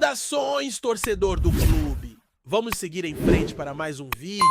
Saudações, torcedor do clube! Vamos seguir em frente para mais um vídeo,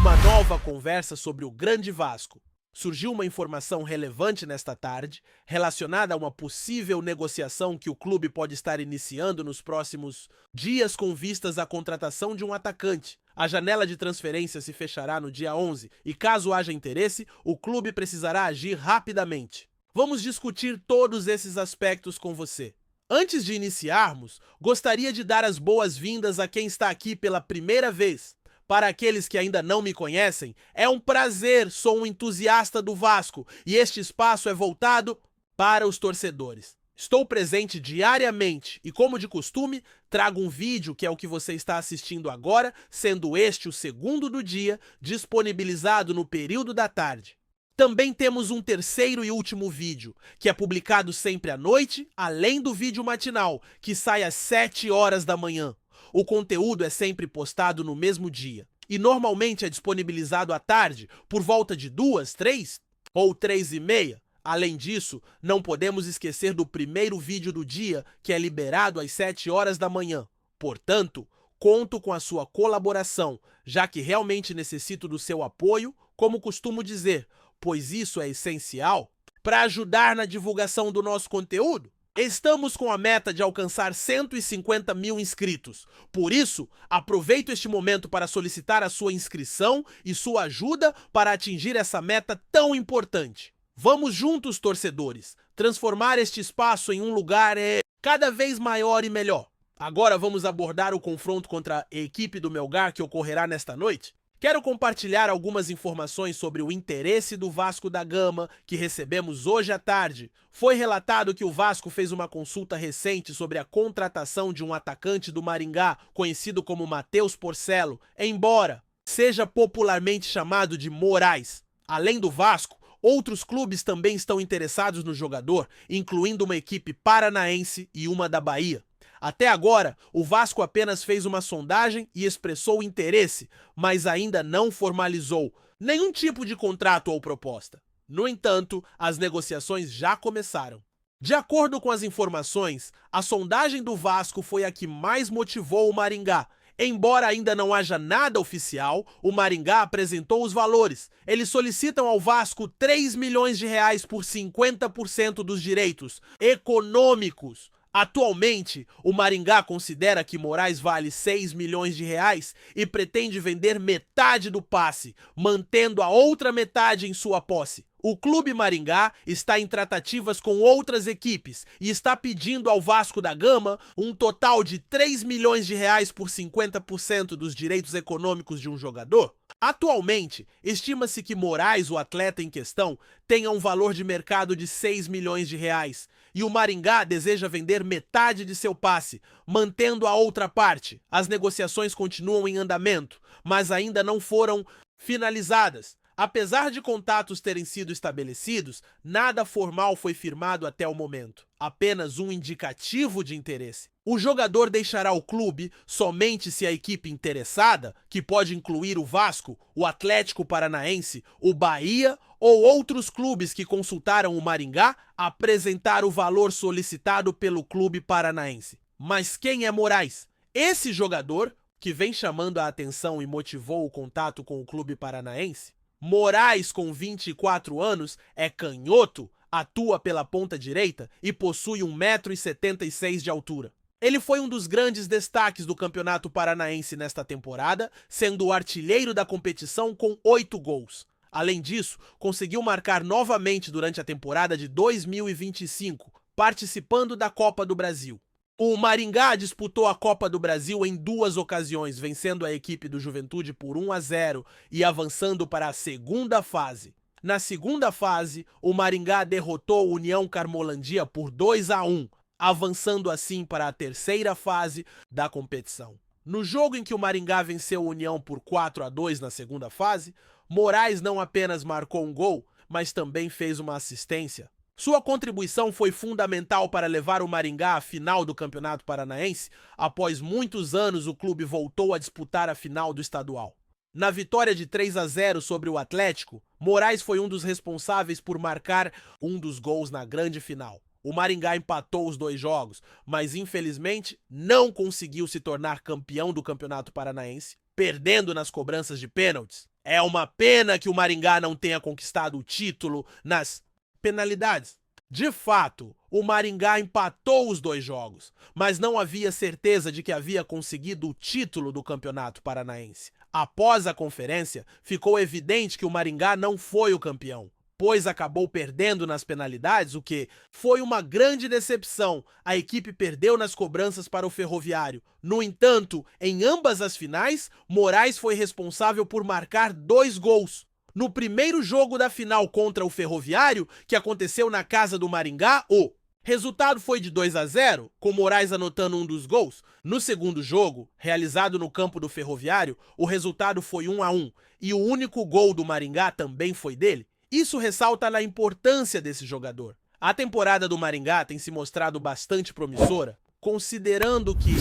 uma nova conversa sobre o Grande Vasco. Surgiu uma informação relevante nesta tarde, relacionada a uma possível negociação que o clube pode estar iniciando nos próximos dias com vistas à contratação de um atacante. A janela de transferência se fechará no dia 11 e, caso haja interesse, o clube precisará agir rapidamente. Vamos discutir todos esses aspectos com você. Antes de iniciarmos, gostaria de dar as boas-vindas a quem está aqui pela primeira vez. Para aqueles que ainda não me conhecem, é um prazer, sou um entusiasta do Vasco e este espaço é voltado para os torcedores. Estou presente diariamente e, como de costume, trago um vídeo que é o que você está assistindo agora, sendo este o segundo do dia, disponibilizado no período da tarde. Também temos um terceiro e último vídeo, que é publicado sempre à noite, além do vídeo matinal, que sai às 7 horas da manhã. O conteúdo é sempre postado no mesmo dia, e normalmente é disponibilizado à tarde, por volta de 2, 3 ou 3h30. Além disso, não podemos esquecer do primeiro vídeo do dia, que é liberado às 7 horas da manhã. Portanto, conto com a sua colaboração, já que realmente necessito do seu apoio, como costumo dizer, pois isso é essencial para ajudar na divulgação do nosso conteúdo. Estamos com a meta de alcançar 150 mil inscritos. Por isso, aproveito este momento para solicitar a sua inscrição e sua ajuda para atingir essa meta tão importante. Vamos juntos, torcedores, transformar este espaço em um lugar cada vez maior e melhor. Agora vamos abordar o confronto contra a equipe do Melgar que ocorrerá nesta noite. Quero compartilhar algumas informações sobre o interesse do Vasco da Gama que recebemos hoje à tarde. Foi relatado que o Vasco fez uma consulta recente sobre a contratação de um atacante do Maringá, conhecido como Matheus Porcelo, embora seja popularmente chamado de Moraes. Além do Vasco, outros clubes também estão interessados no jogador, incluindo uma equipe paranaense e uma da Bahia. Até agora, o Vasco apenas fez uma sondagem e expressou interesse, mas ainda não formalizou nenhum tipo de contrato ou proposta. No entanto, as negociações já começaram. De acordo com as informações, a sondagem do Vasco foi a que mais motivou o Maringá. Embora ainda não haja nada oficial, o Maringá apresentou os valores. Eles solicitam ao Vasco 3 milhões de reais por 50% dos direitos econômicos. Atualmente, o Maringá considera que Moraes vale 6 milhões de reais e pretende vender metade do passe, mantendo a outra metade em sua posse. O clube Maringá está em tratativas com outras equipes e está pedindo ao Vasco da Gama um total de 3 milhões de reais por 50% dos direitos econômicos de um jogador. Atualmente, estima-se que Moraes, o atleta em questão, tenha um valor de mercado de 6 milhões de reais e o Maringá deseja vender metade de seu passe, mantendo a outra parte. As negociações continuam em andamento, mas ainda não foram finalizadas. Apesar de contatos terem sido estabelecidos, nada formal foi firmado até o momento. Apenas um indicativo de interesse. O jogador deixará o clube somente se a equipe interessada, que pode incluir o Vasco, o Atlético Paranaense, o Bahia ou outros clubes que consultaram o Maringá, apresentar o valor solicitado pelo clube paranaense. Mas quem é Moraes? Esse jogador, que vem chamando a atenção e motivou o contato com o clube paranaense? Moraes, com 24 anos, é canhoto, atua pela ponta direita e possui 1,76 m de altura. Ele foi um dos grandes destaques do Campeonato Paranaense nesta temporada, sendo o artilheiro da competição com 8 gols. Além disso, conseguiu marcar novamente durante a temporada de 2025, participando da Copa do Brasil. O Maringá disputou a Copa do Brasil em 2 ocasiões, vencendo a equipe do Juventude por 1-0 e avançando para a segunda fase. Na segunda fase, o Maringá derrotou o União Carmolandia por 2-1, avançando assim para a terceira fase da competição. No jogo em que o Maringá venceu o União por 4-2 na segunda fase, Moraes não apenas marcou um gol, mas também fez uma assistência. Sua contribuição foi fundamental para levar o Maringá à final do Campeonato Paranaense. Após muitos anos, o clube voltou a disputar a final do estadual. Na vitória de 3-0 sobre o Atlético, Moraes foi um dos responsáveis por marcar um dos gols na grande final. O Maringá empatou os 2 jogos, mas infelizmente não conseguiu se tornar campeão do Campeonato Paranaense, perdendo nas cobranças de pênaltis. É uma pena que o Maringá não tenha conquistado o título nas penalidades. De fato, o Maringá empatou os 2 jogos, mas não havia certeza de que havia conseguido o título do Campeonato Paranaense. Após a conferência, ficou evidente que o Maringá não foi o campeão, pois acabou perdendo nas penalidades, o que foi uma grande decepção. A equipe perdeu nas cobranças para o Ferroviário. No entanto, em ambas as finais, Moraes foi responsável por marcar 2 gols. No primeiro jogo da final contra o Ferroviário, que aconteceu na casa do Maringá, o resultado foi de 2-0, com Moraes anotando um dos gols. No segundo jogo, realizado no campo do Ferroviário, o resultado foi 1-1, e o único gol do Maringá também foi dele. Isso ressalta a importância desse jogador. A temporada do Maringá tem se mostrado bastante promissora, considerando que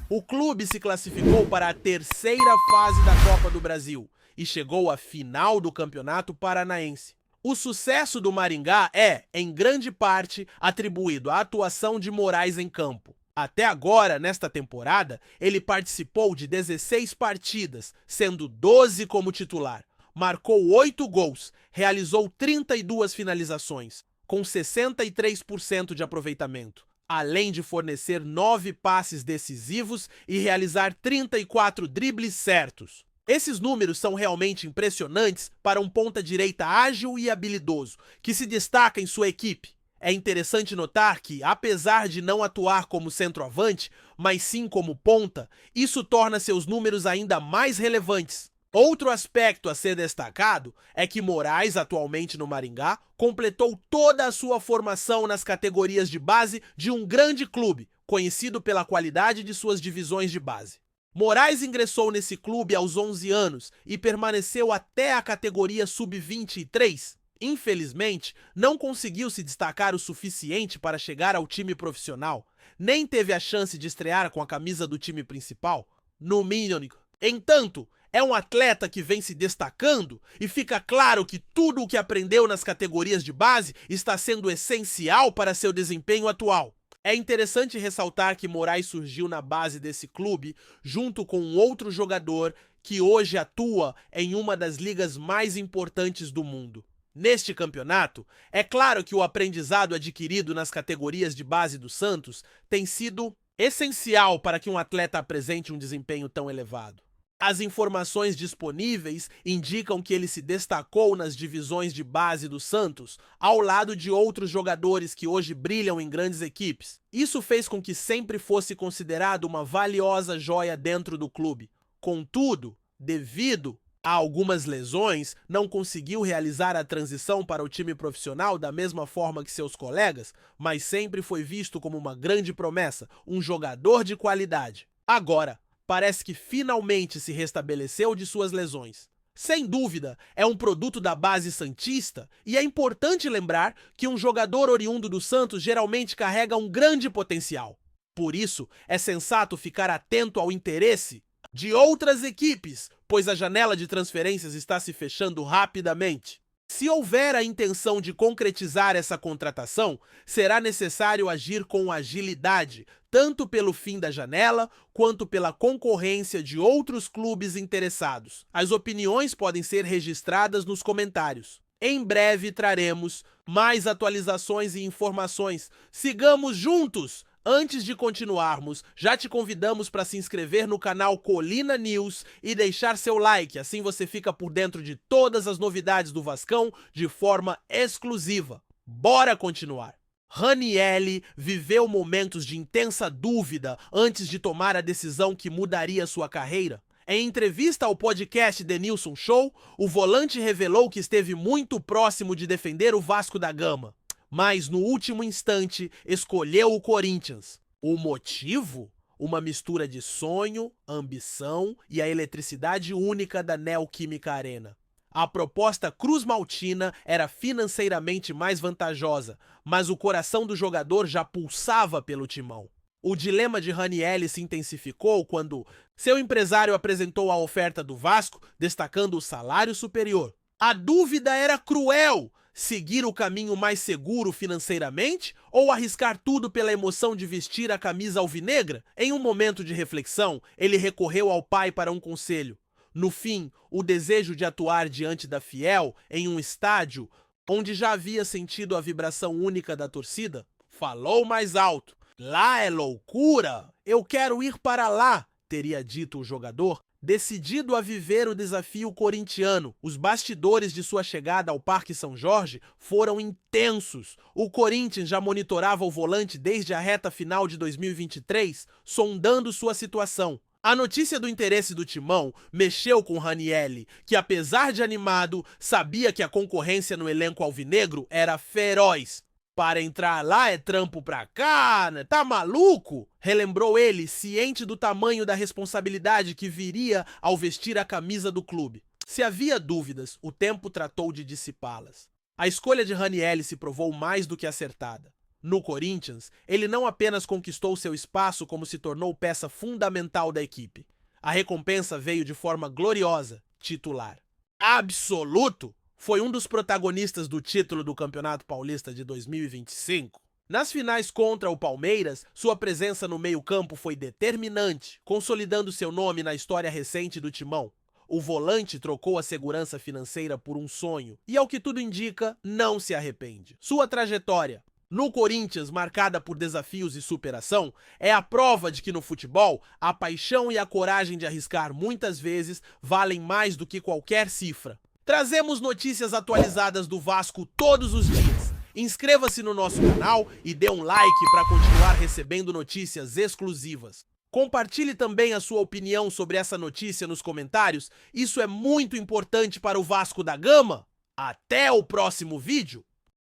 o clube se classificou para a 3ª fase da Copa do Brasil e chegou à final do Campeonato Paranaense. O sucesso do Maringá é, em grande parte, atribuído à atuação de Moraes em campo. Até agora, nesta temporada, ele participou de 16 partidas, sendo 12 como titular. Marcou 8 gols, realizou 32 finalizações, com 63% de aproveitamento, além de fornecer 9 passes decisivos e realizar 34 dribles certos. Esses números são realmente impressionantes para um ponta-direita ágil e habilidoso, que se destaca em sua equipe. É interessante notar que, apesar de não atuar como centroavante, mas sim como ponta, isso torna seus números ainda mais relevantes. Outro aspecto a ser destacado é que Moraes, atualmente no Maringá, completou toda a sua formação nas categorias de base de um grande clube, conhecido pela qualidade de suas divisões de base. Moraes ingressou nesse clube aos 11 anos e permaneceu até a categoria sub-23. Infelizmente, não conseguiu se destacar o suficiente para chegar ao time profissional, nem teve a chance de estrear com a camisa do time principal, no mínimo. Entanto, é um atleta que vem se destacando e fica claro que tudo o que aprendeu nas categorias de base está sendo essencial para seu desempenho atual. É interessante ressaltar que Moraes surgiu na base desse clube junto com um outro jogador que hoje atua em uma das ligas mais importantes do mundo. Neste campeonato, é claro que o aprendizado adquirido nas categorias de base do Santos tem sido essencial para que um atleta apresente um desempenho tão elevado. As informações disponíveis indicam que ele se destacou nas divisões de base do Santos, ao lado de outros jogadores que hoje brilham em grandes equipes. Isso fez com que sempre fosse considerado uma valiosa joia dentro do clube. Contudo, devido a algumas lesões, não conseguiu realizar a transição para o time profissional da mesma forma que seus colegas, mas sempre foi visto como uma grande promessa, um jogador de qualidade. Agora, parece que finalmente se restabeleceu de suas lesões. Sem dúvida, é um produto da base santista e é importante lembrar que um jogador oriundo do Santos geralmente carrega um grande potencial. Por isso, é sensato ficar atento ao interesse de outras equipes, pois a janela de transferências está se fechando rapidamente. Se houver a intenção de concretizar essa contratação, será necessário agir com agilidade, tanto pelo fim da janela, quanto pela concorrência de outros clubes interessados. As opiniões podem ser registradas nos comentários. Em breve traremos mais atualizações e informações. Sigamos juntos! Antes de continuarmos, já te convidamos para se inscrever no canal Colina News e deixar seu like, assim você fica por dentro de todas as novidades do Vascão de forma exclusiva. Bora continuar! Ranielli viveu momentos de intensa dúvida antes de tomar a decisão que mudaria sua carreira. Em entrevista ao podcast Denilson Show, o volante revelou que esteve muito próximo de defender o Vasco da Gama, mas no último instante escolheu o Corinthians. O motivo? Uma mistura de sonho, ambição e a eletricidade única da Neoquímica Arena. A proposta cruz-maltina era financeiramente mais vantajosa, mas o coração do jogador já pulsava pelo timão. O dilema de Ranielli se intensificou quando seu empresário apresentou a oferta do Vasco, destacando o salário superior. A dúvida era cruel. seguir o caminho mais seguro financeiramente ou arriscar tudo pela emoção de vestir a camisa alvinegra? Em um momento de reflexão, ele recorreu ao pai para um conselho. No fim, o desejo de atuar diante da Fiel, em um estádio onde já havia sentido a vibração única da torcida, falou mais alto. Lá é loucura! Eu quero ir para lá, teria dito o jogador, decidido a viver o desafio corintiano. Os bastidores de sua chegada ao Parque São Jorge foram intensos. O Corinthians já monitorava o volante desde a reta final de 2023, sondando sua situação. A notícia do interesse do Timão mexeu com Ranieri, que apesar de animado, sabia que a concorrência no elenco alvinegro era feroz. Para entrar lá é trampo pra cá, né? Tá maluco? Relembrou ele, ciente do tamanho da responsabilidade que viria ao vestir a camisa do clube. Se havia dúvidas, o tempo tratou de dissipá-las. A escolha de Ranieri se provou mais do que acertada. No Corinthians, ele não apenas conquistou seu espaço, como se tornou peça fundamental da equipe. A recompensa veio de forma gloriosa, titular. Absoluto! Foi um dos protagonistas do título do Campeonato Paulista de 2025. Nas finais contra o Palmeiras, sua presença no meio-campo foi determinante, consolidando seu nome na história recente do Timão. O volante trocou a segurança financeira por um sonho e, ao que tudo indica, não se arrepende. Sua trajetória no Corinthians, marcada por desafios e superação, é a prova de que no futebol, a paixão e a coragem de arriscar muitas vezes valem mais do que qualquer cifra. Trazemos notícias atualizadas do Vasco todos os dias. Inscreva-se no nosso canal e dê um like para continuar recebendo notícias exclusivas. Compartilhe também a sua opinião sobre essa notícia nos comentários. Isso é muito importante para o Vasco da Gama. Até o próximo vídeo!